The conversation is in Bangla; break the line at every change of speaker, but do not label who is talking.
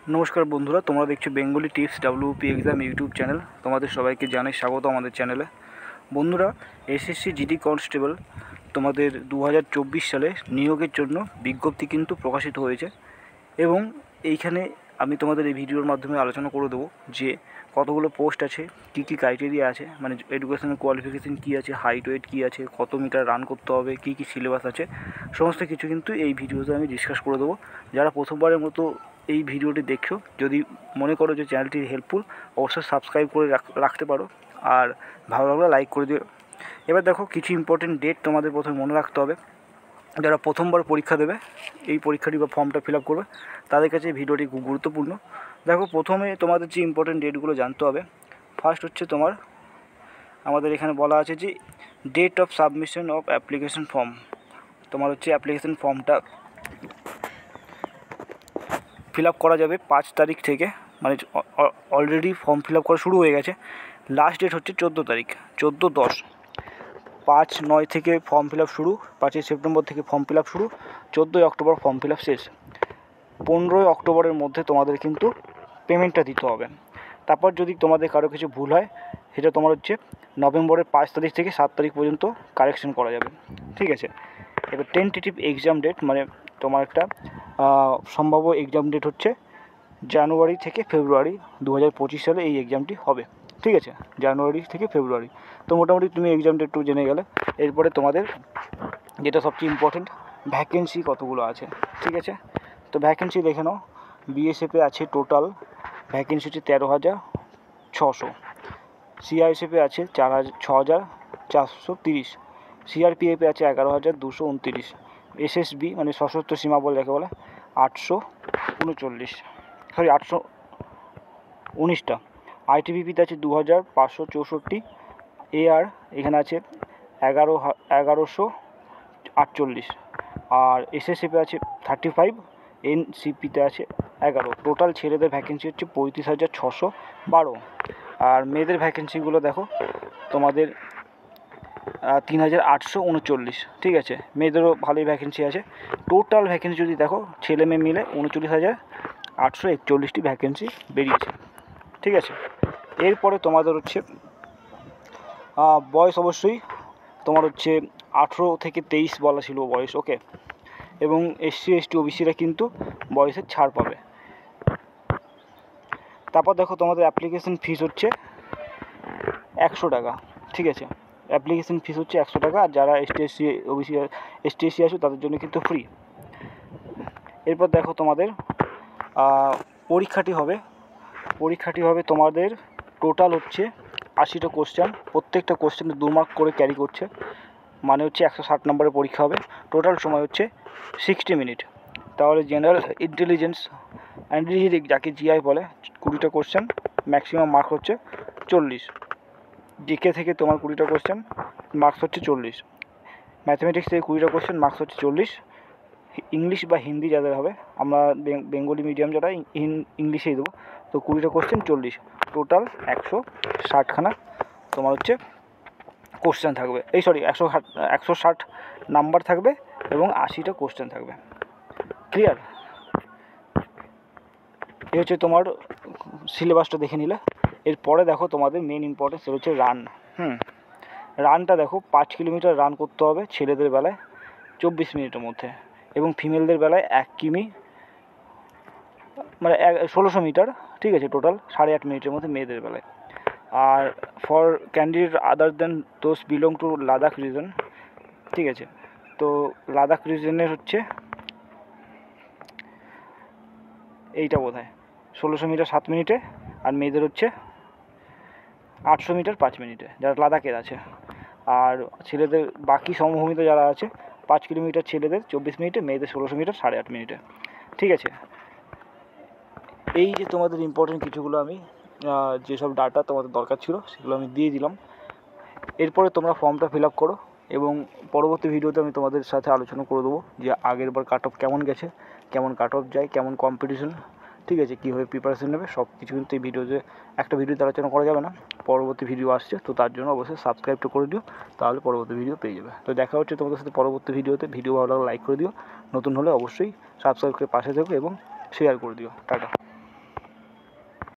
नमस्कार बंधुरा तुम्हारा देखो Bengali tips WP exam YouTube channel तुम्हारे सबाइके जानाई स्वागत हमारे चैनले बंधुरा SSC जीडी कन्स्टेबल तुम्हारे 2024 साले नियोगेर जन्य विज्ञप्ति किन्तु प्रकाशित होयेछे एबं एइखाने आमी तुम्हादेर एइ भिडियोर माध्यमे आलोचना करे देबो जे कतगुलो पोस्ट आछे की क्राइटेरिया आछे माने एडुकेशनल क्वालिफिकेशन की आछे हाइट वेट की आछे कत मिटार रान करते होबे की सिलेबास आछे समस्त किछु किन्तु एइ भिडियोते आमी डिसकास करे देबो। जारा प्रथमबारेर मतो এই ভিডিওটি দেখছো যদি মনে করো যে চ্যানেলটি হেল্পফুল অবশ্যই সাবস্ক্রাইব করে রাখতে পারো আর ভালো লাগলে লাইক করে দিও। এবার দেখো কিছু ইম্পর্টেন্ট ডেট তোমাদের প্রথমে মনে রাখতে হবে। যারা প্রথমবার পরীক্ষা দেবে এই পরীক্ষাটি বা ফর্মটা ফিল আপ করবে তাদের কাছে এই ভিডিওটি খুব গুরুত্বপূর্ণ। দেখো প্রথমে তোমাদের যে ইম্পর্টেন্ট ডেটগুলো জানতে হবে। ফার্স্ট হচ্ছে তোমার আমাদের এখানে বলা আছে যে date of submission of application form. তোমার হচ্ছে অ্যাপ্লিকেশন ফর্মটা फिल आप करा जाबे 5 तारीख থেকে মানে অলরেডি ফর্ম ফিল আপ করা শুরু হয়ে গেছে। লাস্ট ডেট হচ্ছে 14 তারিখ 14/10 5/9 থেকে ফর্ম ফিল আপ শুরু 5 সেপ্টেম্বর থেকে ফর্ম ফিল আপ শুরু 14 অক্টোবর ফর্ম ফিল আপ শেষ। 15 অক্টোবরের মধ্যে তোমাদের কিন্তু পেমেন্টটা দিতে হবে। তারপর যদি তোমাদের কারো কিছু ভুল হয় সেটা তোমার হচ্ছে নভেম্বরের 5 তারিখ থেকে 7 তারিখ পর্যন্ত কারেকশন করা যাবে, ঠিক আছে। এবার টেন্টেটিভ এক্সাম ডেট মানে তোমার একটা সম্ভাব্য এক্সাম ডেট হচ্ছে জানুয়ারি থেকে ফেব্রুয়ারি 2025 সালে এই এক্সামটি হবে, ঠিক আছে। জানুয়ারি থেকে ফেব্রুয়ারি তো মোটামুটি তুমি এক্সাম ডেট জেনে গেলে। এরপরে তোমাদের যেটা সবচেয়ে ইম্পর্টেন্ট ভ্যাকেন্সি কতগুলো আছে, ঠিক আছে। তো ভ্যাকেন্সি দেখে নাও। BSF আছে টোটাল ভ্যাকেন্সি হচ্ছে 13,600, CRSF আছে 6,430, CRPF আছে 11,229, SSB মানে সশস্ত্র সীমা বল যাকে বলে 819টা, ITBP আছে 2,564, AR এখানে আছে 1148, আর SSF আছে 35, NCP আছে 11। টোটাল ছেলেদের ভ্যাকেন্সি হচ্ছে 35,612। আর মেয়েদের ভ্যাকেন্সিগুলো দেখো তোমাদের 3,839, ঠিক আছে। মেয়েদেরও ভালোই ভ্যাকেন্সি আছে। টোটাল ভ্যাকেন্সি যদি দেখো ছেলে মেয়ে মিলে 39,841টি ভ্যাকেন্সি বেরিয়েছে, ঠিক আছে। এরপরে তোমাদের হচ্ছে বয়স অবশ্যই তোমার হচ্ছে 18 থেকে 23 বলা ছিল বয়স, ওকে। এবং SC ST OBCরা কিন্তু বয়সের ছাড় পাবে। তারপর দেখো তোমাদের অ্যাপ্লিকেশন ফিস হচ্ছে 100 টাকা, ঠিক আছে। অ্যাপ্লিকেশন ফিস হচ্ছে 100 টাকা। আর যারা ST SC আছে তাদের জন্য কিন্তু ফ্রি। এরপর দেখো তোমাদের পরীক্ষাটি হবে তোমাদের টোটাল হচ্ছে 80টা কোশ্চেন। প্রত্যেকটা কোশ্চেনে 2 মার্ক করে ক্যারি করছে, মানে হচ্ছে 160 নম্বরের পরীক্ষা হবে। টোটাল সময় হচ্ছে 60 মিনিট। তাহলে জেনারেল ইন্টেলিজেন্স অ্যান্ড রিজনিং যাকে GI বলে 20টা কোশ্চেন, ম্যাক্সিমাম মার্ক হচ্ছে 40। জিকে থেকে তোমার 20টা কোশ্চেন, মার্কস হচ্ছে 40। ম্যাথমেটিক্স থেকে 20টা কোশ্চেন, মার্কস হচ্ছে 40। ইংলিশ বা হিন্দি যাদের হবে, আমরা বেঙ্গলি মিডিয়াম যারা ইংলিশেই দেবো, তো 20টা কোশ্চেন 40। টোটাল 160খানা তোমার হচ্ছে কোশ্চেন থাকবে, 160 নাম্বার থাকবে এবং 80টা কোশ্চেন থাকবে। ক্লিয়ার? এই হচ্ছে তোমার সিলেবাসটা দেখে নিলে। এরপরে দেখো তোমাদের মেন ইম্পর্টেন্স হচ্ছে রান। রানটা দেখো 5 কিলোমিটার রান করতে হবে ছেলেদের বেলায় 24 মিনিটের মধ্যে, এবং ফিমেলদের বেলায় 1 কিমি মানে 1600 মিটার, ঠিক আছে। টোটাল 8.5 মিনিটের মধ্যে মেয়েদের বেলায়। আর for candidate other than those belong to Ladakh region, ঠিক আছে। তো লাদাখ রিজনের হচ্ছে এইটা বোধহয় 1600 মিটার 7 মিনিটে, আর মেয়েদের হচ্ছে 800 মিটার 5 মিনিটে যারা লাদাখের আছে। আর ছেলেদের বাকি সমভূমিতে যারা আছে 5 কিলোমিটার ছেলেদের 24 মিনিটে, মেয়েদের 1600 মিটার 8.5 মিনিটে, ঠিক আছে। এই যে তোমাদের ইম্পর্টেন্ট কিছুগুলো আমি যেসব ডাটা তোমাদের দরকার ছিল সেগুলো আমি দিয়ে দিলাম। এরপরে তোমরা ফর্মটা ফিল আপ করো এবং পরবর্তী ভিডিওতে আমি তোমাদের সাথে আলোচনা করে দেবো যে আগের বার কাট অফ কেমন গেছে, কেমন কাট অফ যায়, কেমন কম্পিটিশন, ঠিক আছে, কীভাবে প্রিপারেশন নেবে সব কিছু কিন্তু এই ভিডিওতে একটা ভিডিওতে আলোচনা করা যাবে না। পরবর্তী ভিডিও আসছে, তো তার জন্য অবশ্যই সাবস্ক্রাইবটা করে দিও, তাহলে পরবর্তী ভিডিও পেয়ে যাবে। তো দেখা হচ্ছে তোমাদের সাথে পরবর্তী ভিডিওতে। ভিডিও ভালো লাগলে লাইক করে দিও, নতুন হলে অবশ্যই সাবস্ক্রাইব করে পাশে থেকো এবং শেয়ার করে দিও। টাটা।